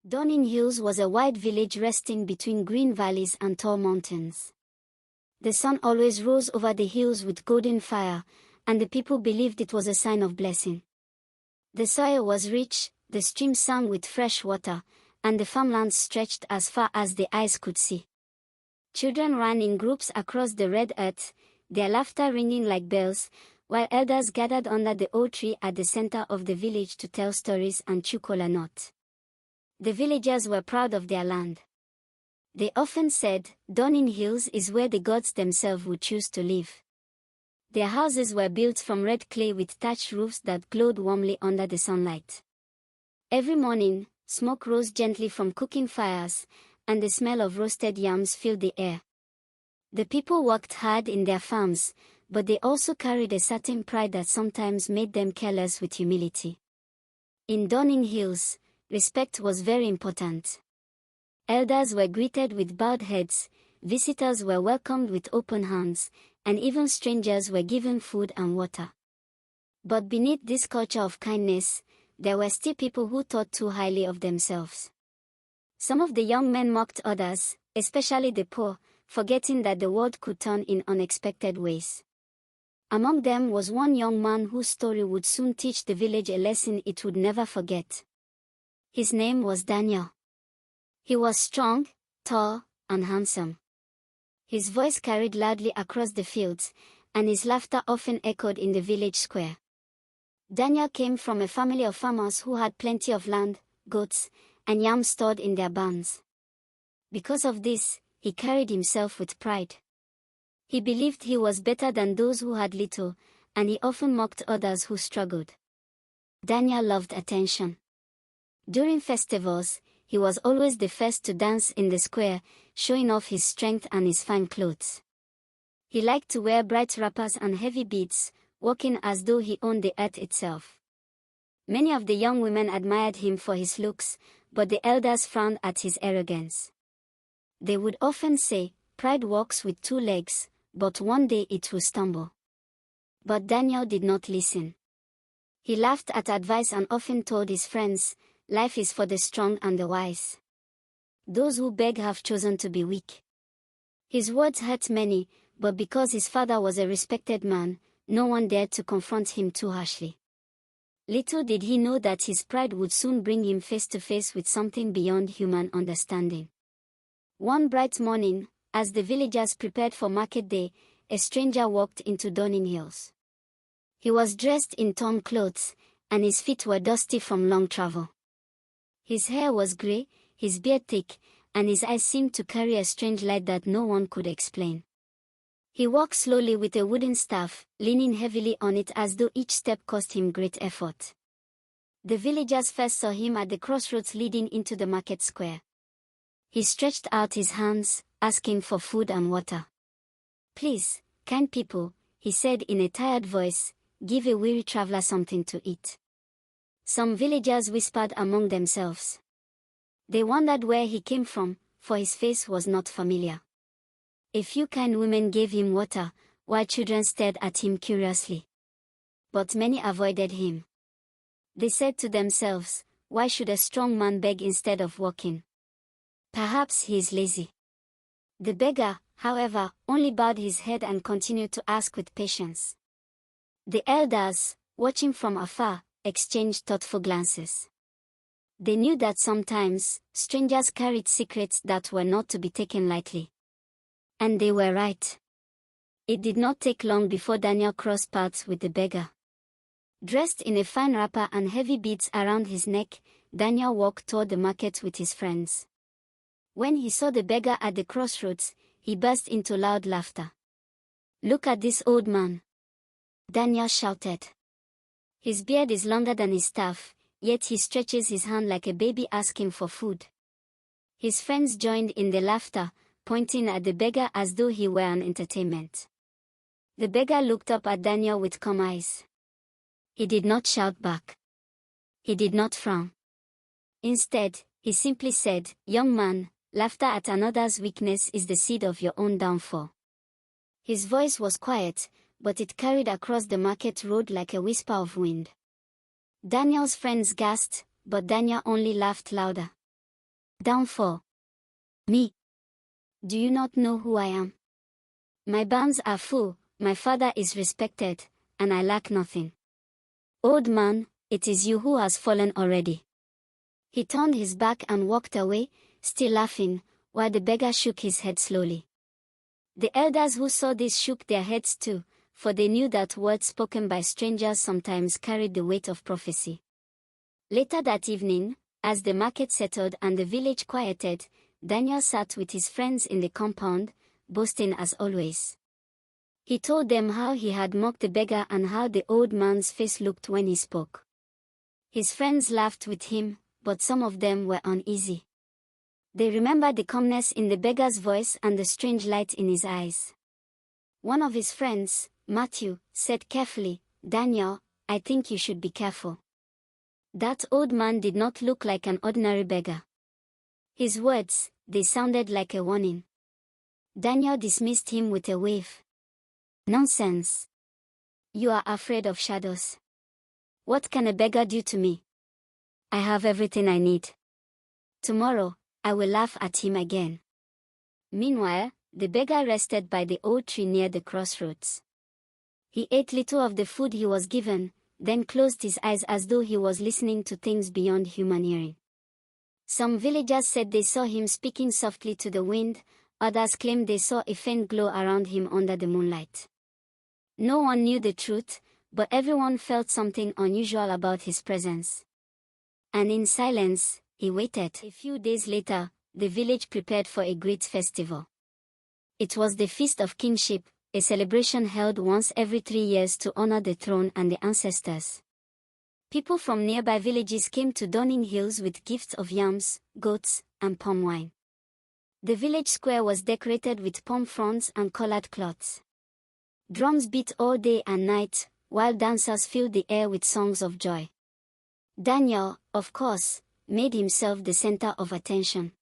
Donin Hills was a wide village resting between green valleys and tall mountains. The sun always rose over the hills with golden fire, and the people believed it was a sign of blessing. The soil was rich, the streams sang with fresh water, and the farmlands stretched as far as the eyes could see. Children ran in groups across the red earth, their laughter ringing like bells, while elders gathered under the old tree at the center of the village to tell stories and chew kola nut. The villagers were proud of their land. They often said, Donin Hills is where the gods themselves would choose to live. Their houses were built from red clay with thatched roofs that glowed warmly under the sunlight. Every morning, smoke rose gently from cooking fires, and the smell of roasted yams filled the air. The people worked hard in their farms, but they also carried a certain pride that sometimes made them careless with humility. In Donin Hills, respect was very important. Elders were greeted with bowed heads, visitors were welcomed with open hands, and even strangers were given food and water. But beneath this culture of kindness, there were still people who thought too highly of themselves. Some of the young men mocked others, especially the poor, forgetting that the world could turn in unexpected ways. Among them was one young man whose story would soon teach the village a lesson it would never forget. His name was Daniel. He was strong, tall, and handsome. His voice carried loudly across the fields, and his laughter often echoed in the village square. Daniel came from a family of farmers who had plenty of land, goats, and yams stored in their barns. Because of this, he carried himself with pride. He believed he was better than those who had little, and he often mocked others who struggled. Daniel loved attention. During festivals, he was always the first to dance in the square, showing off his strength and his fine clothes. He liked to wear bright wrappers and heavy beads, walking as though he owned the earth itself. Many of the young women admired him for his looks, but the elders frowned at his arrogance. They would often say, "Pride walks with two legs, but one day it will stumble." But Daniel did not listen. He laughed at advice and often told his friends, "Life is for the strong and the wise. Those who beg have chosen to be weak." His words hurt many, but because his father was a respected man, no one dared to confront him too harshly. Little did he know that his pride would soon bring him face to face with something beyond human understanding. One bright morning, as the villagers prepared for market day, a stranger walked into Donin Hills. He was dressed in torn clothes, and his feet were dusty from long travel. His hair was grey, his beard thick, and his eyes seemed to carry a strange light that no one could explain. He walked slowly with a wooden staff, leaning heavily on it as though each step cost him great effort. The villagers first saw him at the crossroads leading into the market square. He stretched out his hands, asking for food and water. "Please, kind people," he said in a tired voice, "give a weary traveler something to eat." Some villagers whispered among themselves. They wondered where he came from, for his face was not familiar. A few kind women gave him water, while children stared at him curiously. But many avoided him. They said to themselves, "Why should a strong man beg instead of walking? Perhaps he is lazy." The beggar, however, only bowed his head and continued to ask with patience. The elders, watching from afar, exchanged thoughtful glances. They knew that sometimes, strangers carried secrets that were not to be taken lightly. And they were right. It did not take long before Daniel crossed paths with the beggar. Dressed in a fine wrapper and heavy beads around his neck, Daniel walked toward the market with his friends. When he saw the beggar at the crossroads, he burst into loud laughter. "Look at this old man!" Daniel shouted. "His beard is longer than his staff, yet he stretches his hand like a baby asking for food." His friends joined in the laughter, pointing at the beggar as though he were an entertainment. The beggar looked up at Daniel with calm eyes. He did not shout back. He did not frown. Instead, he simply said, "Young man, laughter at another's weakness is the seed of your own downfall." His voice was quiet, but it carried across the market road like a whisper of wind. Daniel's friends gasped, but Daniel only laughed louder. Downfall. Me. Do you not know who I am? My barns are full, my father is respected, and I lack nothing. Old man, it is you who has fallen already. He turned his back and walked away, still laughing, while the beggar shook his head slowly. The elders who saw this shook their heads too, for they knew that words spoken by strangers sometimes carried the weight of prophecy. Later that evening, as the market settled and the village quieted, Daniel sat with his friends in the compound, boasting as always. He told them how he had mocked the beggar and how the old man's face looked when he spoke. His friends laughed with him, but some of them were uneasy. They remembered the calmness in the beggar's voice and the strange light in his eyes. One of his friends, Matthew, said carefully, "Daniel, I think you should be careful. That old man did not look like an ordinary beggar." His words, they sounded like a warning. Daniel dismissed him with a wave. "Nonsense. You are afraid of shadows. What can a beggar do to me? I have everything I need. Tomorrow, I will laugh at him again." Meanwhile, the beggar rested by the old tree near the crossroads. He ate little of the food he was given, then closed his eyes as though he was listening to things beyond human hearing. Some villagers said they saw him speaking softly to the wind, others claimed they saw a faint glow around him under the moonlight. No one knew the truth, but everyone felt something unusual about his presence. And in silence, he waited. A few days later, the village prepared for a great festival. It was the Feast of Kingship, a celebration held once every 3 years to honor the throne and the ancestors. People from nearby villages came to Dunning Hills with gifts of yams, goats, and palm wine. The village square was decorated with palm fronds and colored cloths. Drums beat all day and night, while dancers filled the air with songs of joy. Daniel, of course, made himself the center of attention.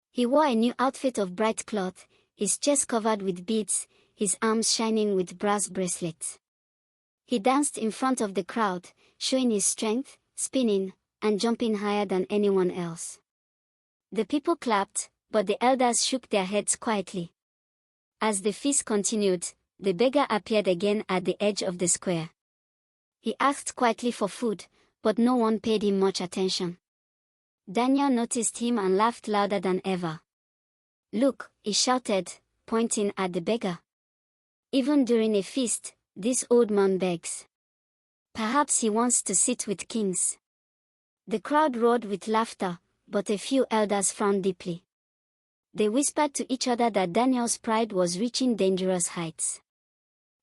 He wore a new outfit of bright cloth, his chest covered with beads, his arms shining with brass bracelets. He danced in front of the crowd, showing his strength, spinning, and jumping higher than anyone else. The people clapped, but the elders shook their heads quietly. As the feast continued, the beggar appeared again at the edge of the square. He asked quietly for food, but no one paid him much attention. Daniel noticed him and laughed louder than ever. "Look," he shouted, pointing at the beggar. "Even during a feast, this old man begs. Perhaps he wants to sit with kings." The crowd roared with laughter, but a few elders frowned deeply. They whispered to each other that Daniel's pride was reaching dangerous heights.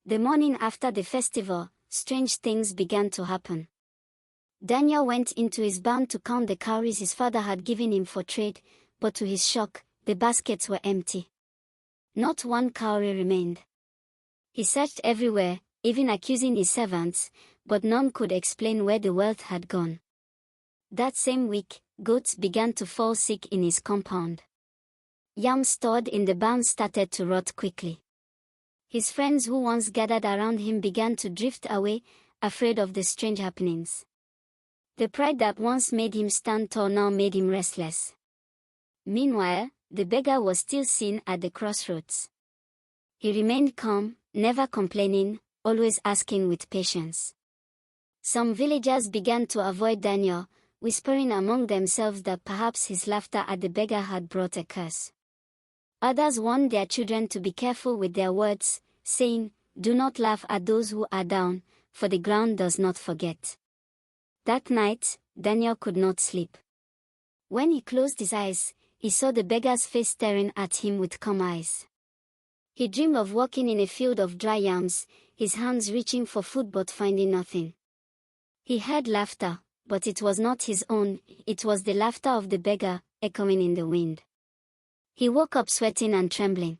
The morning after the festival, strange things began to happen. Daniel went into his barn to count the cowries his father had given him for trade, but to his shock, the baskets were empty. Not one cowrie remained. He searched everywhere, even accusing his servants, but none could explain where the wealth had gone. That same week, goats began to fall sick in his compound. Yams stored in the barn started to rot quickly. His friends who once gathered around him began to drift away, afraid of the strange happenings. The pride that once made him stand tall now made him restless. Meanwhile, the beggar was still seen at the crossroads. He remained calm, never complaining, always asking with patience. Some villagers began to avoid Daniel, whispering among themselves that perhaps his laughter at the beggar had brought a curse. Others warned their children to be careful with their words, saying, "Do not laugh at those who are down, for the ground does not forget." That night, Daniel could not sleep. When he closed his eyes, he saw the beggar's face staring at him with calm eyes. He dreamed of walking in a field of dry yams, his hands reaching for food but finding nothing. He heard laughter, but it was not his own, it was the laughter of the beggar, echoing in the wind. He woke up sweating and trembling.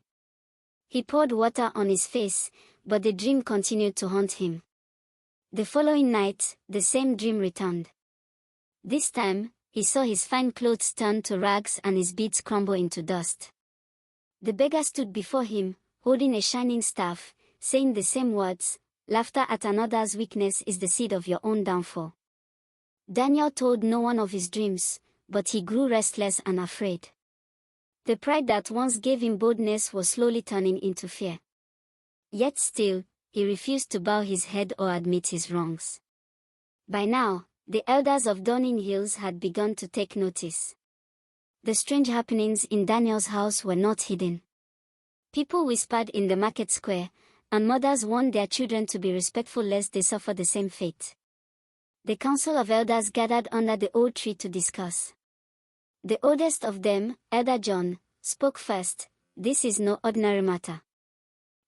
He poured water on his face, but the dream continued to haunt him. The following night, the same dream returned. This time, he saw his fine clothes turn to rags and his beads crumble into dust. The beggar stood before him, holding a shining staff, saying the same words, "Laughter at another's weakness is the seed of your own downfall." Daniel told no one of his dreams, but he grew restless and afraid. The pride that once gave him boldness was slowly turning into fear. Yet still, he refused to bow his head or admit his wrongs. By now, the elders of Dawning Hills had begun to take notice. The strange happenings in Daniel's house were not hidden. People whispered in the market square, and mothers warned their children to be respectful lest they suffer the same fate. The council of elders gathered under the old tree to discuss. The oldest of them, Elder John, spoke first. "This is no ordinary matter.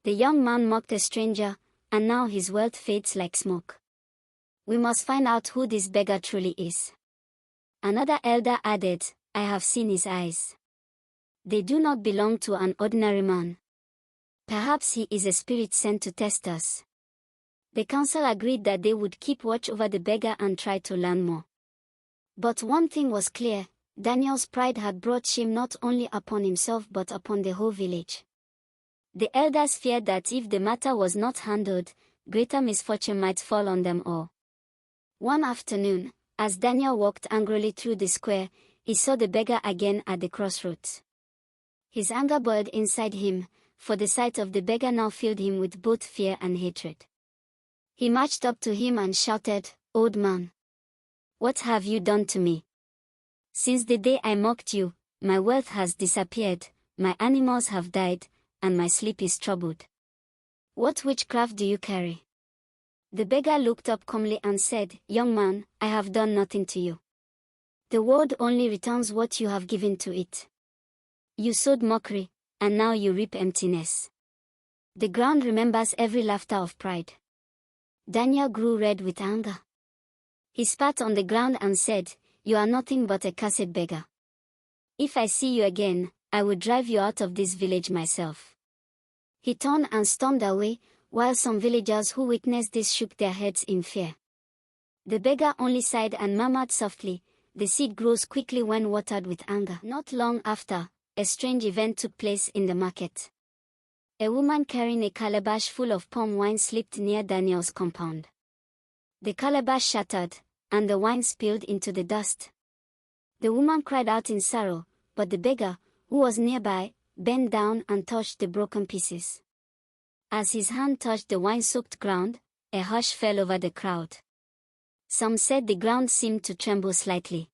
The young man mocked a stranger, and now his wealth fades like smoke. We must find out who this beggar truly is." Another elder added, "I have seen his eyes. They do not belong to an ordinary man. Perhaps he is a spirit sent to test us." The council agreed that they would keep watch over the beggar and try to learn more. But one thing was clear: Daniel's pride had brought shame not only upon himself but upon the whole village. The elders feared that if the matter was not handled, greater misfortune might fall on them all. One afternoon, as Daniel walked angrily through the square, he saw the beggar again at the crossroads. His anger boiled inside him, for the sight of the beggar now filled him with both fear and hatred. He marched up to him and shouted, "Old man, what have you done to me? Since the day I mocked you, my wealth has disappeared, my animals have died, and my sleep is troubled. What witchcraft do you carry?" The beggar looked up calmly and said, "Young man, I have done nothing to you. The world only returns what you have given to it. You sowed mockery, and now you reap emptiness. The ground remembers every laughter of pride." Daniel grew red with anger. He spat on the ground and said, "You are nothing but a cursed beggar. If I see you again, I will drive you out of this village myself." He turned and stormed away, while some villagers who witnessed this shook their heads in fear. The beggar only sighed and murmured softly, "The seed grows quickly when watered with anger." Not long after, a strange event took place in the market. A woman carrying a calabash full of palm wine slipped near Daniel's compound. The calabash shattered, and the wine spilled into the dust. The woman cried out in sorrow, but the beggar, who was nearby, bent down and touched the broken pieces. As his hand touched the wine-soaked ground, a hush fell over the crowd. Some said the ground seemed to tremble slightly.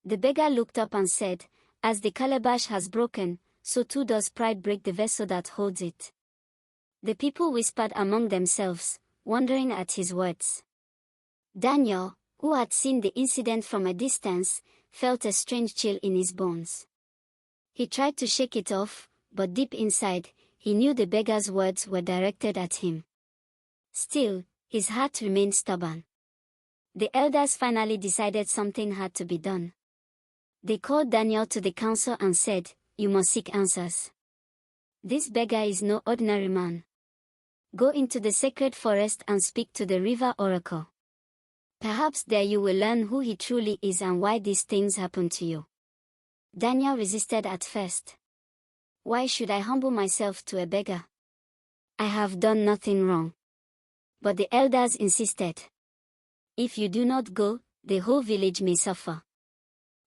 The beggar looked up and said, "As the calabash has broken, so too does pride break the vessel that holds it." The people whispered among themselves, wondering at his words. Daniel, who had seen the incident from a distance, felt a strange chill in his bones. He tried to shake it off, but deep inside, he knew the beggar's words were directed at him. Still, his heart remained stubborn. The elders finally decided something had to be done. They called Daniel to the council and said, "You must seek answers. This beggar is no ordinary man. Go into the sacred forest and speak to the river oracle. Perhaps there you will learn who he truly is and why these things happen to you." Daniel resisted at first. "Why should I humble myself to a beggar? I have done nothing wrong." But the elders insisted. "If you do not go, the whole village may suffer.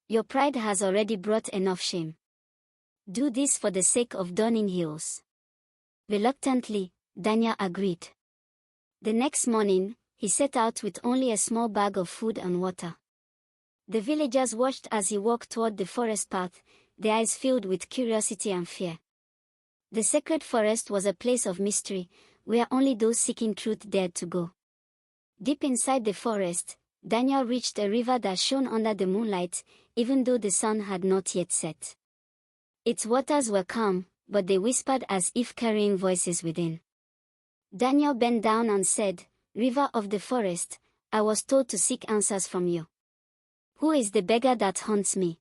Your pride has already brought enough shame. Do this for the sake of Dawning Hills." Reluctantly, Daniel agreed. The next morning, he set out with only a small bag of food and water. The villagers watched as he walked toward the forest path, their eyes filled with curiosity and fear. The sacred forest was a place of mystery, where only those seeking truth dared to go. Deep inside the forest, Daniel reached a river that shone under the moonlight, even though the sun had not yet set. Its waters were calm, but they whispered as if carrying voices within. Daniel bent down and said, "River of the forest, I was told to seek answers from you. Who is the beggar that haunts me?"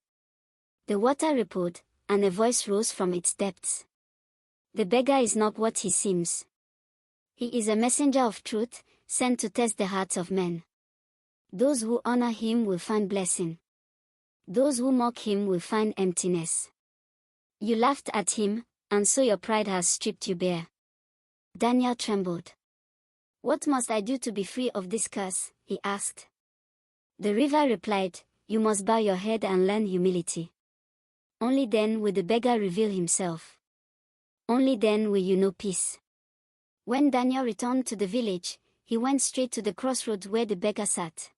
The water rippled, and a voice rose from its depths. "The beggar is not what he seems. He is a messenger of truth, sent to test the hearts of men. Those who honor him will find blessing. Those who mock him will find emptiness. You laughed at him, and so your pride has stripped you bare." Daniel trembled. "What must I do to be free of this curse?" he asked. The river replied, you must bow your head and learn humility. Only then will the beggar reveal himself. Only then will you know peace. When Daniel returned to the village, he went straight to the crossroads where the beggar sat.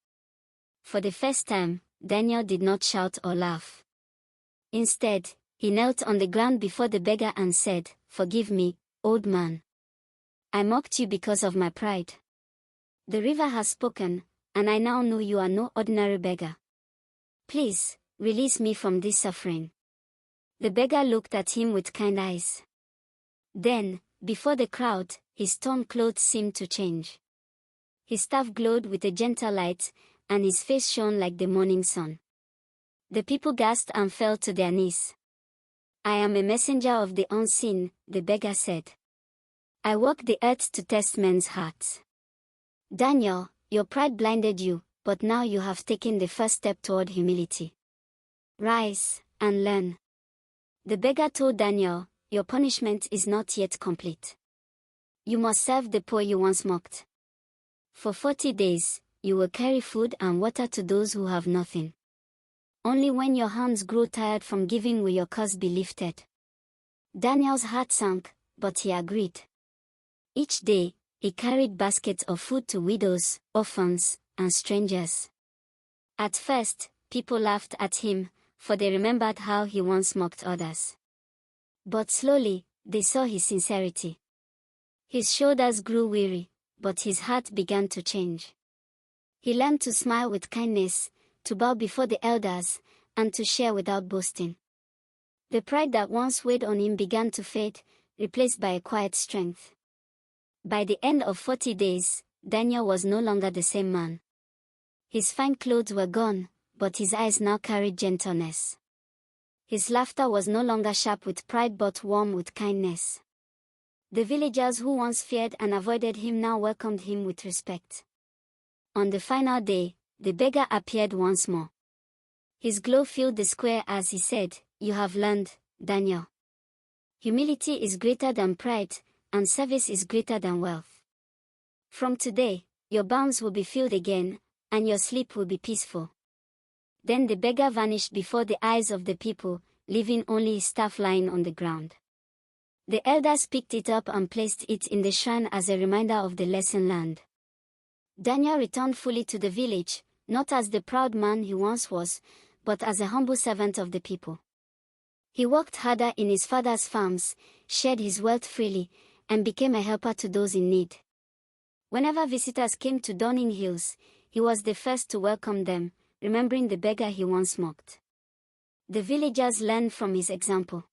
For the first time, Daniel did not shout or laugh. Instead, he knelt on the ground before the beggar and said, "Forgive me, old man. I mocked you because of my pride. The river has spoken, and I now know you are no ordinary beggar. Please, release me from this suffering." The beggar looked at him with kind eyes. Then, before the crowd, his torn clothes seemed to change. His staff glowed with a gentle light, and his face shone like the morning sun. The people gasped and fell to their knees. "I am a messenger of the unseen," the beggar said. "I walk the earth to test men's hearts. Daniel, your pride blinded you, but now you have taken the first step toward humility. Rise and learn." The beggar told Daniel, "Your punishment is not yet complete. You must serve the poor you once mocked. For 40 days, you will carry food and water to those who have nothing. Only when your hands grow tired from giving will your curse be lifted." Daniel's heart sank, but he agreed. Each day, he carried baskets of food to widows, orphans, and strangers. At first, people laughed at him, for they remembered how he once mocked others. But slowly, they saw his sincerity. His shoulders grew weary, but his heart began to change. He learned to smile with kindness, to bow before the elders, and to share without boasting. The pride that once weighed on him began to fade, replaced by a quiet strength. By the end of 40 days, Daniel was no longer the same man. His fine clothes were gone, but his eyes now carried gentleness. His laughter was no longer sharp with pride but warm with kindness. The villagers who once feared and avoided him now welcomed him with respect. On the final day, the beggar appeared once more. His glow filled the square as he said, "You have learned, Daniel. Humility is greater than pride, and service is greater than wealth. From today, your barns will be filled again, and your sleep will be peaceful." Then the beggar vanished before the eyes of the people, leaving only his staff lying on the ground. The elders picked it up and placed it in the shrine as a reminder of the lesson learned. Daniel returned fully to the village, not as the proud man he once was, but as a humble servant of the people. He worked harder in his father's farms, shared his wealth freely, and became a helper to those in need. Whenever visitors came to Dawning Hills, he was the first to welcome them, remembering the beggar he once mocked. The villagers learned from his example.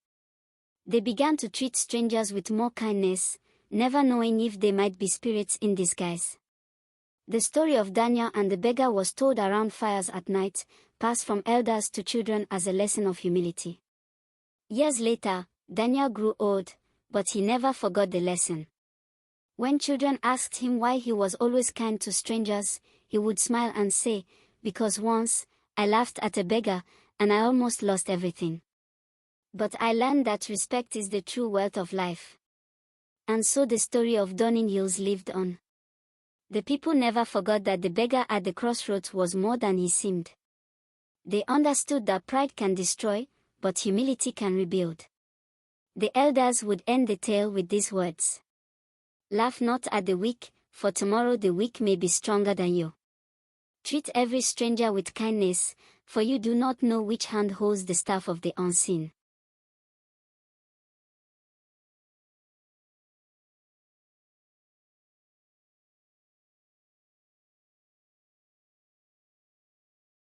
They began to treat strangers with more kindness, never knowing if they might be spirits in disguise. The story of Daniel and the beggar was told around fires at night, passed from elders to children as a lesson of humility. Years later, Daniel grew old, but he never forgot the lesson. When children asked him why he was always kind to strangers, he would smile and say, "Because once, I laughed at a beggar, and I almost lost everything. But I learned that respect is the true wealth of life." And so the story of Dawning Hills lived on. The people never forgot that the beggar at the crossroads was more than he seemed. They understood that pride can destroy, but humility can rebuild. The elders would end the tale with these words: "Laugh not at the weak, for tomorrow the weak may be stronger than you. Treat every stranger with kindness, for you do not know which hand holds the staff of the unseen."